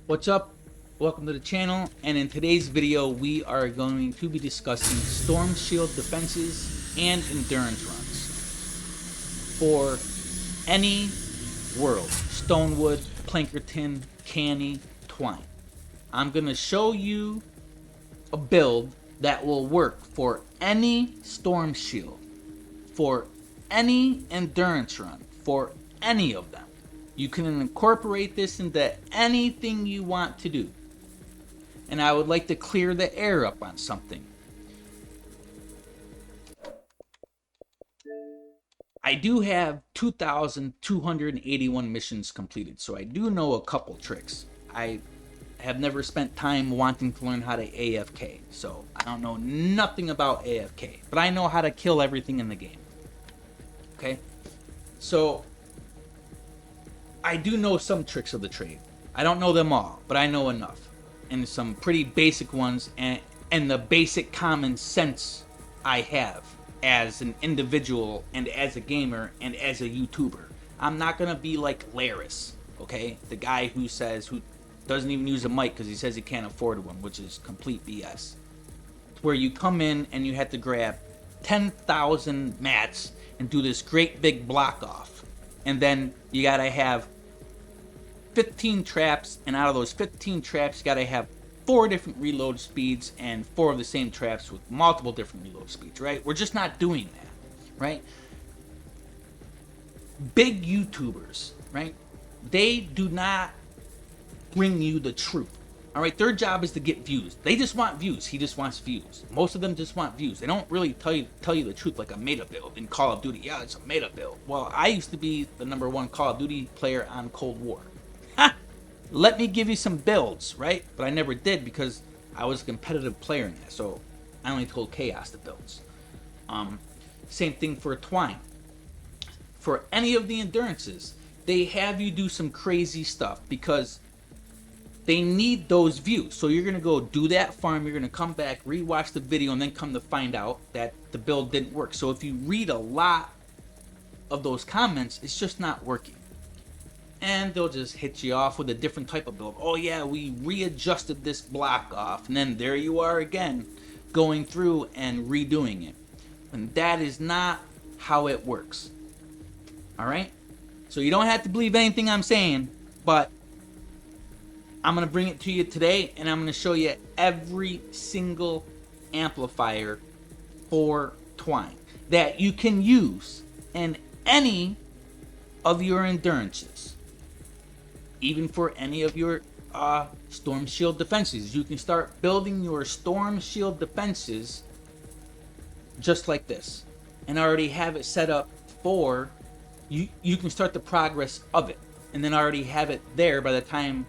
What's up? Welcome to the channel, and in today's video we are going to be discussing storm shield defenses and endurance runs for any world: Stonewood, Plankerton, Canny, Twine. I'm going to show you a build that will work for any storm shield, for any endurance run, for any of them. You can incorporate this into anything you want to do. And I would like to clear the air up on something. I do have 2,281 missions completed, so I do know a couple tricks. I have never spent time wanting to learn how to AFK, so I don't know nothing about AFK, but I know how to kill everything in the game. Okay? So I do know some tricks of the trade. I don't know them all, but I know enough. And some pretty basic ones, and the basic common sense I have as an individual and as a gamer and as a YouTuber. I'm not gonna be like Laris, okay? The guy who doesn't even use a mic because he says he can't afford one, which is complete BS. Where you come in and you have to grab 10,000 mats and do this great big block off. And then you gotta have 15 traps, and out of those 15 traps you gotta have 4 different reload speeds and 4 of the same traps with multiple different reload speeds, right? We're just not doing that, right? Big YouTubers, right? They do not bring you the truth. All right, their job is to get views. They just want views. He just wants views. Most of them just want views. They don't really tell you the truth like a meta build in Call of Duty. Yeah, it's a meta build. Well, I used to be the #1 Call of Duty player on Cold War. Let me give you some builds, right? But I never did because I was a competitive player in that. So I only told Chaos the builds. Same thing for Twine. For any of the endurances, they have you do some crazy stuff because they need those views. So you're gonna go do that farm, you're gonna come back, rewatch the video, and then come to find out that the build didn't work. So if you read a lot of those comments, it's just not working. And they'll just hit you off with a different type of build. Oh yeah, we readjusted this block off, and then there you are again, going through and redoing it. And that is not how it works. Alright? So you don't have to believe anything I'm saying, but I'm going to bring it to you today, and I'm going to show you every single amplifier for Twine that you can use in any of your endurances. Even for any of your storm shield defenses. You can start building your storm shield defenses just like this. And already have it set up for, you can start the progress of it. And then already have it there by the time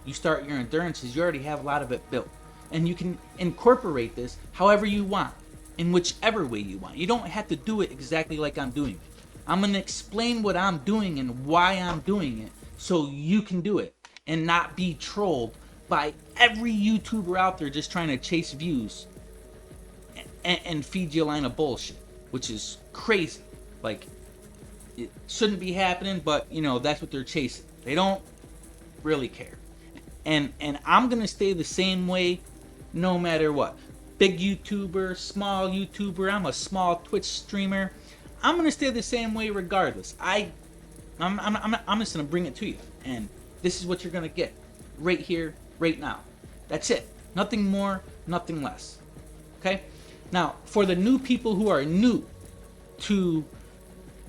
you start your endurances. You already have a lot of it built. And you can incorporate this however you want, in whichever way you want. You don't have to do it exactly like I'm doing it. I'm going to explain what I'm doing and why I'm doing it so you can do it and not be trolled by every YouTuber out there just trying to chase views and feed you a line of bullshit, which is crazy. Like, it shouldn't be happening, but you know, that's what they're chasing. They don't really care. And I'm going to stay the same way no matter what. Big YouTuber, small YouTuber, I'm a small Twitch streamer. I'm going to stay the same way regardless. I'm just going to bring it to you. And this is what you're going to get right here, right now. That's it. Nothing more, nothing less. Okay? Now, for the new people who are new to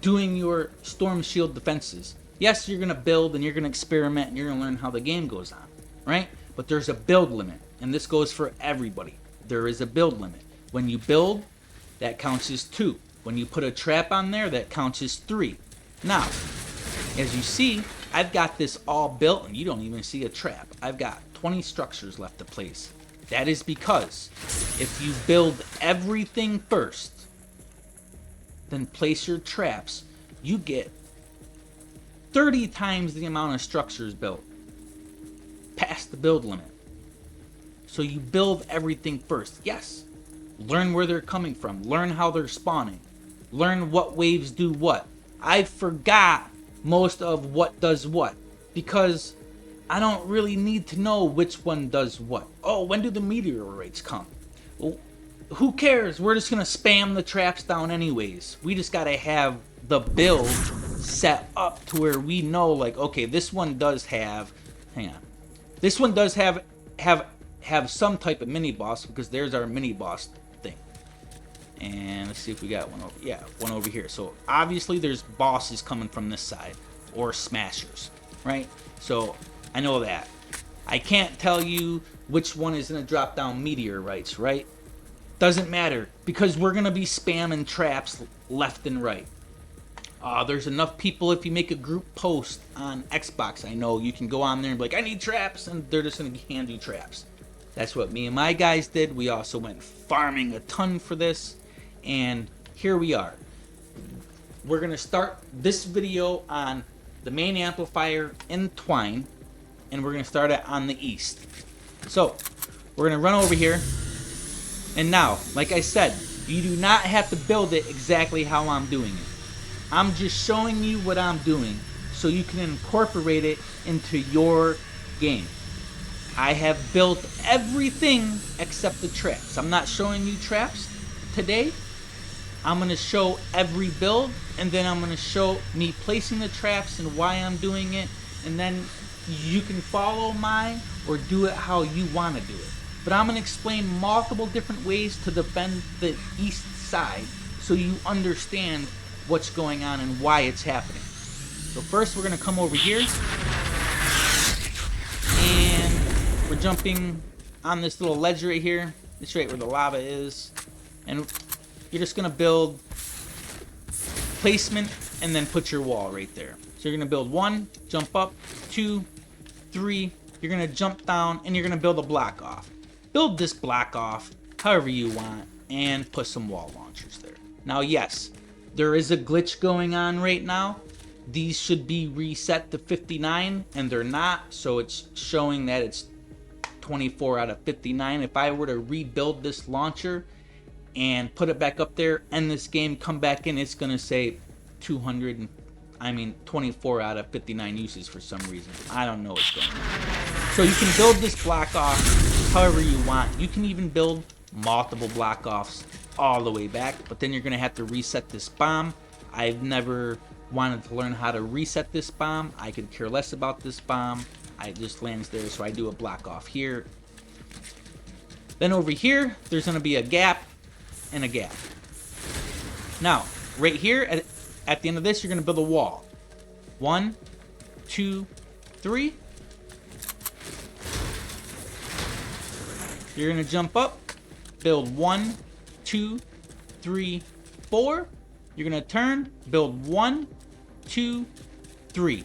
doing your storm shield defenses, yes, you're going to build and you're going to experiment and you're going to learn how the game goes on, right? But there's a build limit, and this goes for everybody. There is a build limit. When you build, that counts as 2. When you put a trap on there, that counts as 3. Now, as you see, I've got this all built, and you don't even see a trap. I've got 20 structures left to place. That is because if you build everything first, then place your traps, you get 30 times the amount of structures built past the build limit. So you build everything first. Yes, learn where they're coming from, learn how they're spawning, learn what waves do what. I forgot most of what does what because I don't really need to know which one does what. Oh, when do the meteorites come? Well, who cares? We're just gonna spam the traps down anyways. We just gotta have the build set up to where we know, like, okay, this one does have, hang on, this one does have some type of mini boss, because there's our mini boss thing. And let's see if we got one over, yeah, one over here. So obviously there's bosses coming from this side, or smashers, right? So I know that. I can't tell you which one is gonna drop down meteorites, right? Doesn't matter, because we're gonna be spamming traps left and right. There's enough people, if you make a group post on Xbox, I know you can go on there and be like, I need traps, and they're just gonna hand you traps. That's what me and my guys did. We also went farming a ton for this, and here we are. We're gonna start this video on the main amplifier in Twine, and we're gonna start it on the east. So we're gonna run over here, and now, like I said, you do not have to build it exactly how I'm doing it. I'm just showing you what I'm doing so you can incorporate it into your game. I have built everything except the traps. I'm not showing you traps today. I'm going to show every build, and then I'm going to show me placing the traps and why I'm doing it, and then you can follow mine or do it how you want to do it. But I'm going to explain multiple different ways to defend the east side so you understand what's going on and why it's happening. So first we're going to come over here, and we're jumping on this little ledge right here. It's right where the lava is, and you're just going to build placement and then put your wall right there. So you're going to build 1, jump up, 2, 3, you're going to jump down, and you're going to build a block off. Build this block off however you want and put some wall launchers there. Now yes, there is a glitch going on right now. These should be reset to 59, and they're not, so it's showing that it's 24 out of 59. If I were to rebuild this launcher and put it back up there, end this game, come back in, it's gonna say 24 out of 59 uses for some reason. I don't know what's going on. So you can build this block off however you want. You can even build multiple block offs all the way back, but then you're gonna have to reset this bomb. I've never wanted to learn how to reset this bomb. I could care less about this bomb. It just lands there, so I do a block off here. Then over here, there's gonna be a gap and a gap. Now, right here, at the end of this, you're gonna build a wall. 1, 2, 3. You're gonna jump up, build 1, 2, 3, 4. You're gonna turn, build 1, 2, 3.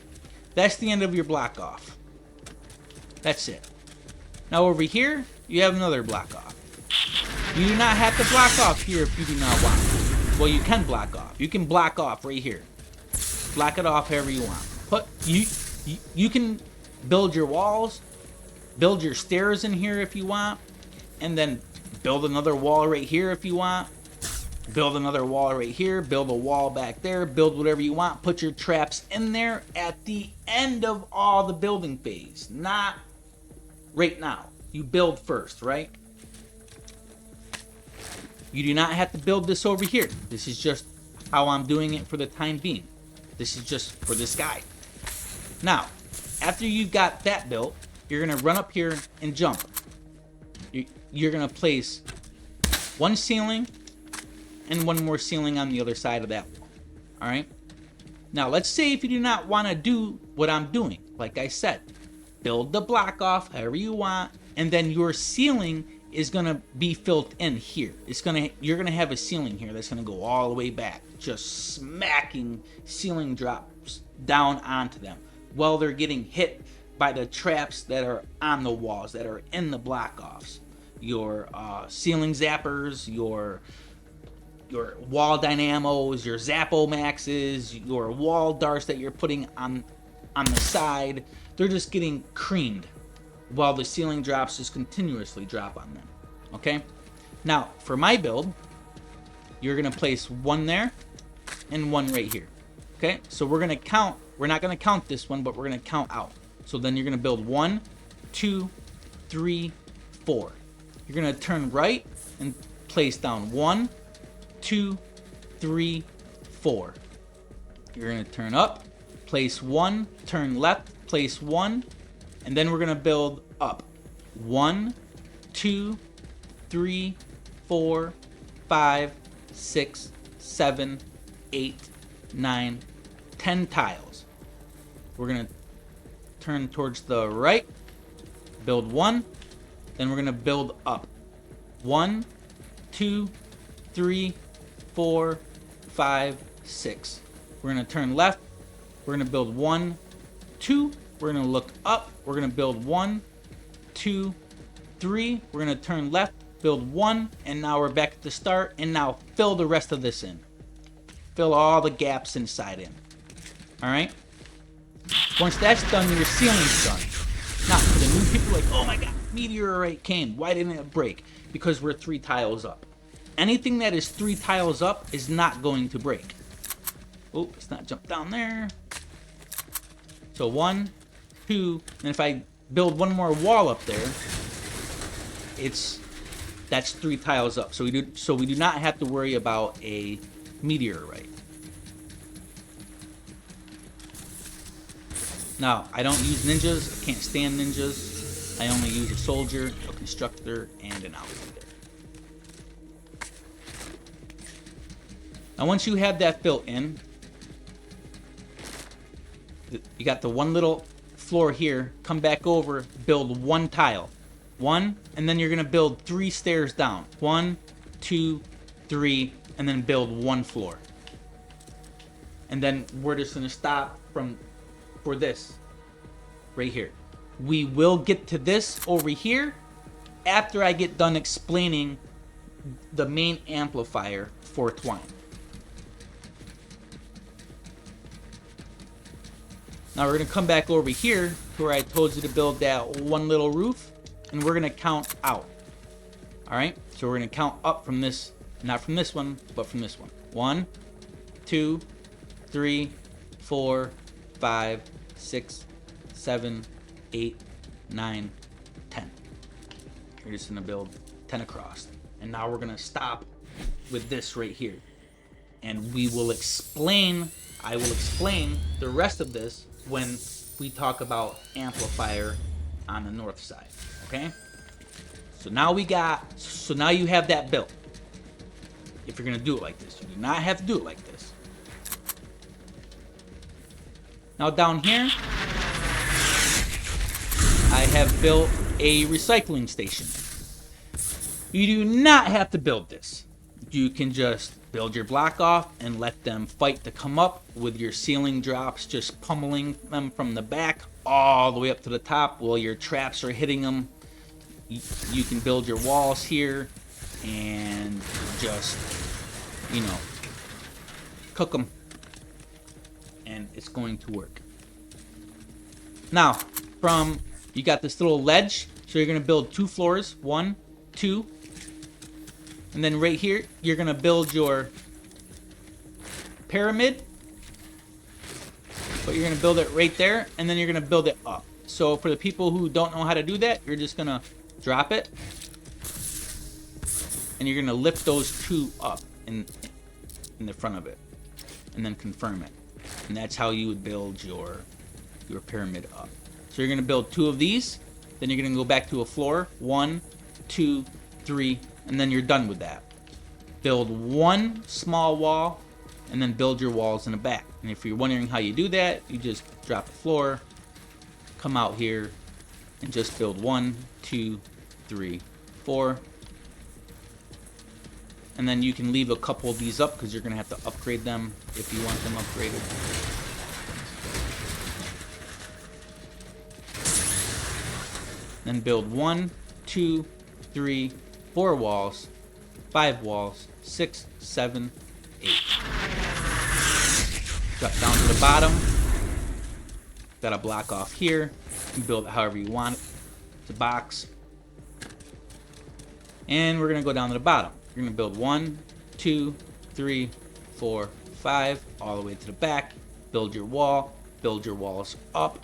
That's the end of your block off. That's it. Now over here, you have another block off. You do not have to block off here if you do not want to. Well, you can block off. You can block off right here. Block it off however you want. You can build your walls, build your stairs in here if you want, and then build another wall right here if you want. Build another wall right here, build a wall back there, build whatever you want. Put your traps in there at the end of all the building phase, not right now. You build first, right? You do not have to build this over here. This is just how I'm doing it for the time being. This is just for this guy. Now, after you've got that built, you're gonna run up here and jump. You're gonna place one ceiling and one more ceiling on the other side of that wall. All right? Now, let's say if you do not want to do what I'm doing, like I said, build the block off however you want, and then your ceiling is gonna be filled in here. You're gonna have a ceiling here that's gonna go all the way back, just smacking ceiling drops down onto them while they're getting hit by the traps that are on the walls, that are in the block offs. Your ceiling zappers, your wall dynamos, your Zappo Maxes, your wall darts that you're putting on the side, they're just getting creamed while the ceiling drops just continuously drop on them. Okay? Now, for my build, you're gonna place one there and one right here. Okay? So we're gonna count, we're not gonna count this one, but we're gonna count out. So then you're gonna build 1, 2, 3, 4. You're gonna turn right and place down 1, 2, 3, 4. You're gonna turn up, place 1, turn left, place 1, and then we're gonna build up. 1, 2, 3, 4, 5, 6, 7, 8, 9, 10 tiles. We're gonna turn towards the right, build 1, then we're gonna build up. 1, 2, 3, 4, 5, 6. We're gonna turn left, we're gonna build 1, 2, we're gonna look up, we're gonna build 1, 2, 3, we're gonna turn left, build 1, and now we're back at the start, and now fill the rest of this in. Fill all the gaps inside in. Alright? Once that's done, your ceiling's done. Now, for the new people like, oh my god, meteorite came. Why didn't it break? Because we're 3 tiles up. Anything that is 3 tiles up is not going to break. Oh, let's not jump down there. So 1, 2, and if I build one more wall up there, that's 3 tiles up. So we do not have to worry about a meteorite. Now, I don't use ninjas. I can't stand ninjas. I only use a soldier, a constructor, and an outrider. Now, once you have that built in, you got the one little floor here. Come back over, build 1 tile. 1, and then you're going to build 3 stairs down. 1, 2, 3, and then build 1 floor. And then we're just going to stop for this right here. We will get to this over here after I get done explaining the main amplifier for Twine. Now we're going to come back over here to where I told you to build that one little roof, and we're going to count out. Alright, so we're going to count up from this, not from this one, but from this one. 1, 2, 3, 4, 5, 6, 7, 8, 9, 10. You're just going to build 10 across. And now we're going to stop with this right here. And I will explain the rest of this when we talk about amplifier on the north side. Okay? So now you have that built. If you're going to do it like this. You do not have to do it like this. Now down here, I have built a recycling station. You do not have to build this. You can just build your block off and let them fight to come up with your ceiling drops, just pummeling them from the back all the way up to the top while your traps are hitting them. You can build your walls here and just, cook them. And it's going to work. Now, you got this little ledge, so you're going to build 2 floors, 1, 2, and then right here, you're going to build your pyramid, but you're going to build it right there, and then you're going to build it up. So for the people who don't know how to do that, you're just going to drop it, and you're going to lift those 2 up in the front of it, and then confirm it. And that's how you would build your pyramid up. So you're going to build 2 of these, then you're going to go back to a floor, 1, 2, 3, and then you're done with that. Build 1 small wall, and then build your walls in the back. And if you're wondering how you do that, you just drop the floor, come out here, and just build 1, 2, 3, 4. And then you can leave a couple of these up because you're going to have to upgrade them if you want them upgraded. Then build 1, 2, 3, 4 walls, 5 walls, 6, 7, 8. Drop down to the bottom. Got a block off here. You can build it however you want it. It's a box. And we're going to go down to the bottom. You're going to build 1, 2, 3, 4, 5, all the way to the back. Build your wall. Build your walls up.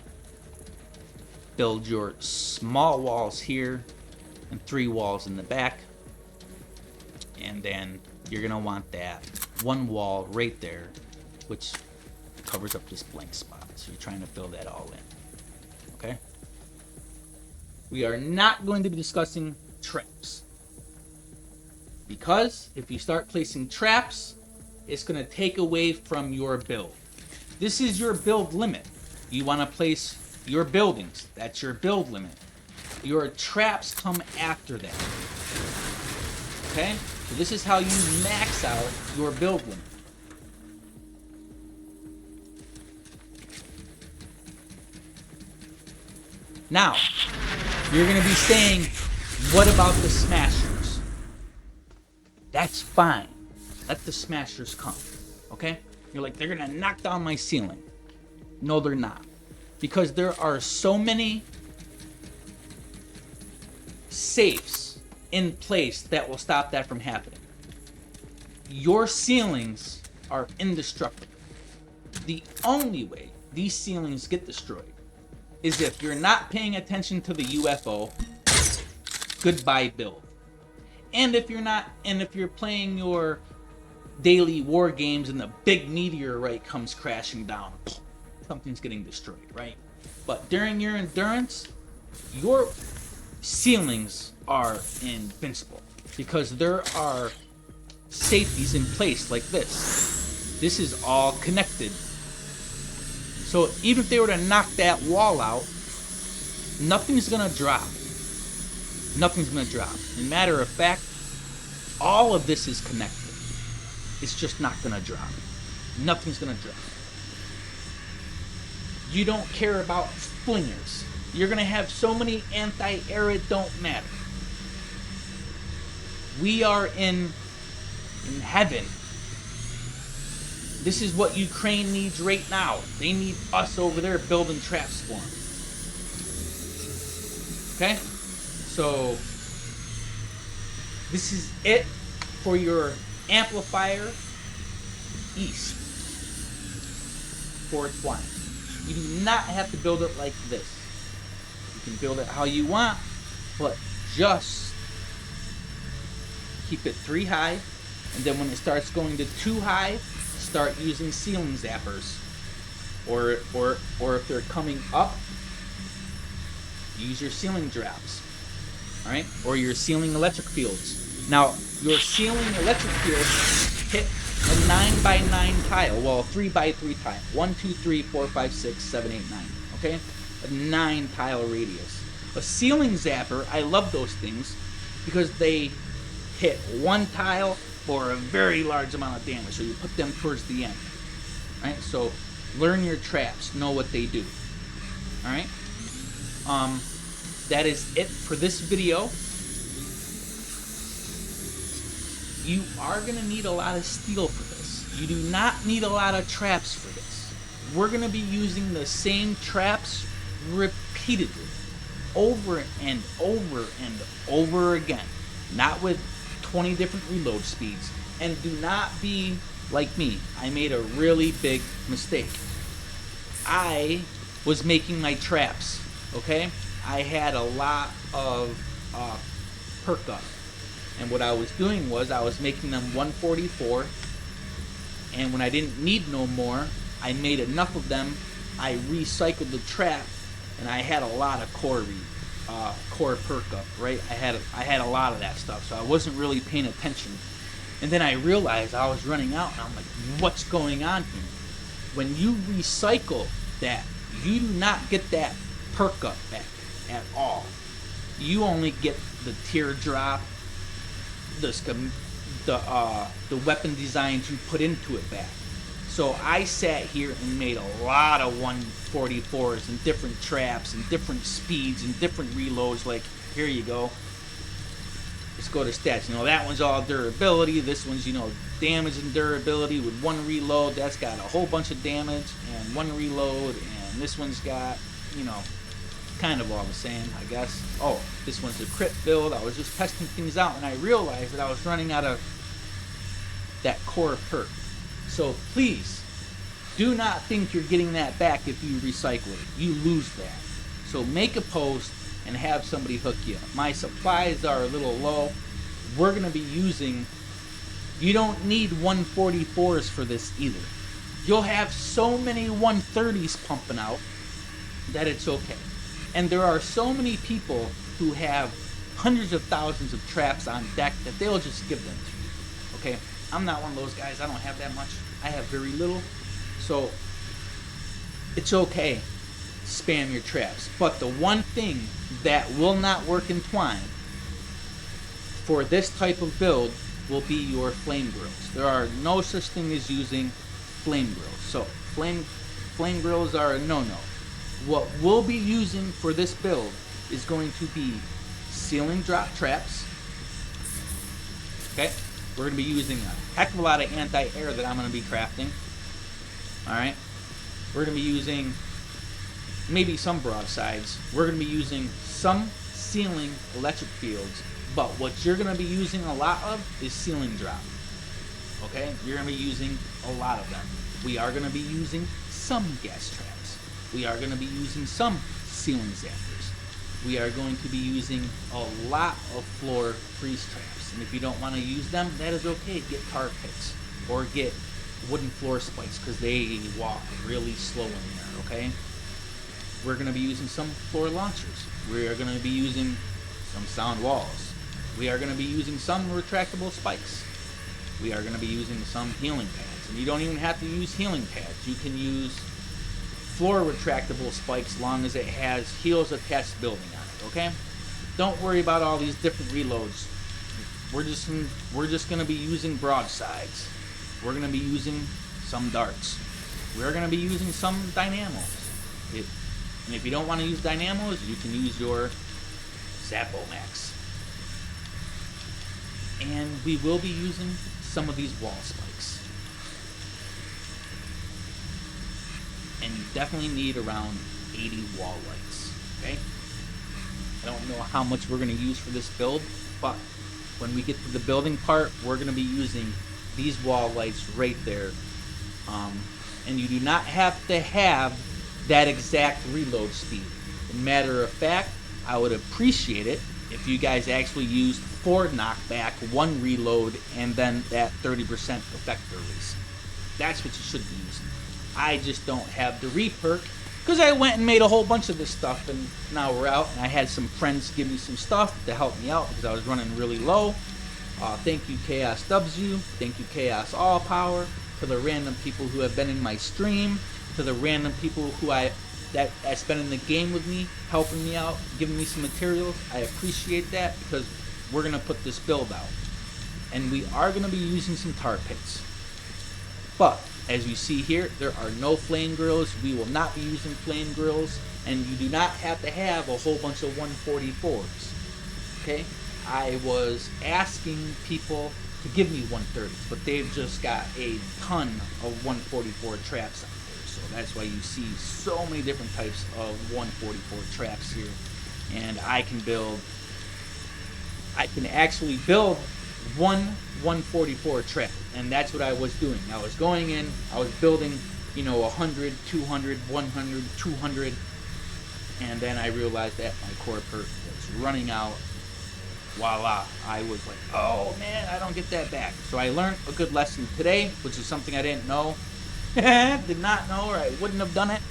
build your small walls here and 3 walls in the back. And then you're gonna want that 1 wall right there, which covers up this blank spot. So you're trying to fill that all in. Okay? We are not going to be discussing traps, because if you start placing traps, it's going to take away from your build. This is your build limit. You want to place your buildings. That's your build limit. Your traps come after that. Okay? So this is how you max out your build limit. Now, you're going to be saying, what about the smashers? That's fine. Let the smashers come. Okay? You're like, they're going to knock down my ceiling. No, they're not. Because there are so many safes in place that will stop that from happening. Your ceilings are indestructible. The only way these ceilings get destroyed is if you're not paying attention to the UFO. Goodbye build. And if you're playing your daily war games and the big meteorite comes crashing down, something's getting destroyed, right? But during your endurance, your ceilings are invincible because there are safeties in place like this. This is all connected. So even if they were to knock that wall out, nothing's gonna drop. Nothing's gonna drop. As a matter of fact, all of this is connected. It's just not gonna drop. Nothing's gonna drop. You don't care about flingers. You're gonna have so many anti-air, it don't matter. We are in heaven. This is what Ukraine needs right now. They need us over there building traps for them. Okay? So, this is it for your amplifier east for Twine. You do not have to build it like this. You can build it how you want, but just keep it 3 high, and then when it starts going to 2 high, start using ceiling zappers, or if they're coming up, use your ceiling drops, all right, or your ceiling electric fields. Now, your ceiling electric fields hit a 9 by 9 tile, well, 3 by 3 tile, 1, 2, 3, 4, 5, 6, 7, 8, 9. Okay, a 9 tile radius. A ceiling zapper, I love those things because they hit 1 tile for a very large amount of damage, so you put them towards the end. Right? So learn your traps, know what they do. Alright? That is it for this video. You are going to need a lot of steel for this. You do not need a lot of traps for this. We're going to be using the same traps repeatedly, over and over and over again. Not with 20 different reload speeds. And do not be like me. I made a really big mistake. I was making my traps, okay? I had a lot of perk up. And what I was doing was I was making them 144, and when I didn't need no more, I made enough of them. I recycled the trap, and I had a lot of core perk up, right? I had a lot of that stuff, so I wasn't really paying attention. And then I realized I was running out, and I'm like, what's going on here? When you recycle that, you do not get that perk up back at all. You only get the teardrop, the weapon designs you put into it back. So I sat here and made a lot of 144s and different traps and different speeds and different reloads. Like, here you go. Let's go to stats. You know, that one's all durability. This one's, you know, damage and durability with 1 reload. That's got a whole bunch of damage and 1 reload. And this one's got, you know, kind of all the same, I guess. Oh, this one's a crit build. I was just testing things out, and I realized that I was running out of that core perk. So please, do not think you're getting that back if you recycle it. You lose that. So make a post and have somebody hook you up. My supplies are a little low. We're going to be using... You don't need 144s for this either. You'll have so many 130s pumping out that it's okay. And there are so many people who have hundreds of thousands of traps on deck that they'll just give them to you. Okay? I'm not one of those guys. I don't have that much. I have very little. So it's okay. Spam your traps. But the one thing that will not work in Twine for this type of build will be your flame grills. There are no such thing as using flame grills. So flame grills are a no-no. What we'll be using for this build is going to be ceiling drop traps. Okay? We're going to be using a heck of a lot of anti-air that I'm going to be crafting. Alright? We're going to be using maybe some broadsides. We're going to be using some ceiling electric fields. But what you're going to be using a lot of is ceiling drop. Okay? You're going to be using a lot of them. We are going to be using some gas traps. We are going to be using some ceiling zappers. We are going to be using a lot of floor freeze traps. And if you don't want to use them, that is okay. Get tar pits or get wooden floor spikes because they walk really slow in there, okay? We're going to be using some floor launchers. We are going to be using some sound walls. We are going to be using some retractable spikes. We are going to be using some healing pads. And you don't even have to use healing pads. You can use floor retractable spikes as long as it has heels attached building on it, okay? Don't worry about all these different reloads. We're just going to be using broadsides. We're going to be using some darts. We're going to be using some dynamos. And if you don't want to use dynamos, you can use your Zappo Max. And we will be using some of these wall spikes. And you definitely need around 80 wall lights, okay? I don't know how much we're going to use for this build, but when we get to the building part, we're going to be using these wall lights right there. And you do not have to have that exact reload speed. As a matter of fact, I would appreciate it if you guys actually used 4 knockback, 1 reload, and then that 30% effect release. That's what you should be using. I just don't have the reperk because I went and made a whole bunch of this stuff, and now we're out. And I had some friends give me some stuff to help me out because I was running really low. Thank you, Chaos W. Thank you, Chaos All Power. To the random people who have been in my stream, to the random people who that's been in the game with me, helping me out, giving me some materials. I appreciate that because we're going to put this build out. And we are going to be using some tar pits. But, as you see here, there are no flame grills. We will not be using flame grills. And you do not have to have a whole bunch of 144s. Okay? I was asking people to give me 130s, but they've just got a ton of 144 traps out there. So that's why you see so many different types of 144 traps here. And I can actually build one 144 trap. And that's what I was doing. I was going in, I was building, 100, 200, 100, 200. And then I realized that my core perk was running out. Voila, I was like, oh man, I don't get that back. So I learned a good lesson today, which is something I didn't know. Did not know, or I wouldn't have done it.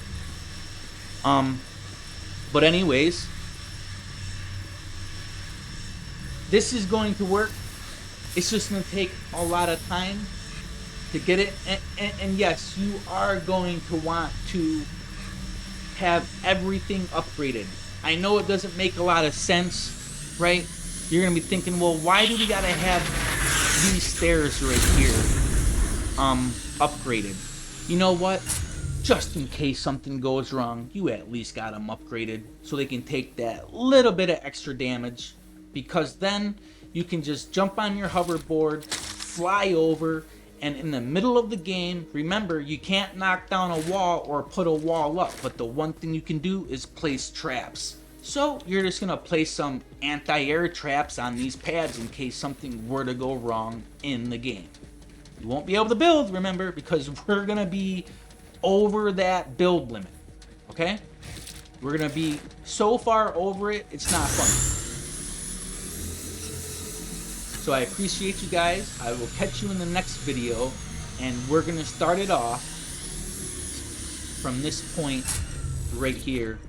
But anyways, this is going to work. It's just going to take a lot of time to get it. And yes, you are going to want to have everything upgraded. I know it doesn't make a lot of sense, right? You're going to be thinking, well, why do we got to have these stairs right here upgraded? You know what? Just in case something goes wrong, you at least got them upgraded so they can take that little bit of extra damage. Because then you can just jump on your hoverboard, fly over, and in the middle of the game, remember, you can't knock down a wall or put a wall up. But the one thing you can do is place traps. So you're just going to place some anti-air traps on these pads in case something were to go wrong in the game. You won't be able to build, remember, because we're going to be over that build limit. Okay? We're gonna be so far over it, it's not funny. So I appreciate you guys. I will catch you in the next video, and we're gonna start it off from this point right here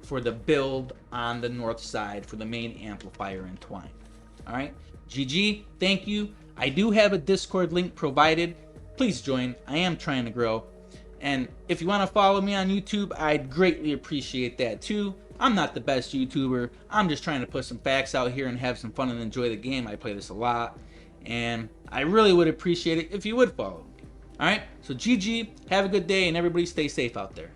for the build on the north side for the main amplifier in Twine. All right, GG, thank you. I do have a Discord link provided. Please join. I am trying to grow. And if you want to follow me on YouTube, I'd greatly appreciate that too. I'm not the best YouTuber. I'm just trying to put some facts out here and have some fun and enjoy the game. I play this a lot. And I really would appreciate it if you would follow me. All right, so GG, have a good day, and everybody stay safe out there.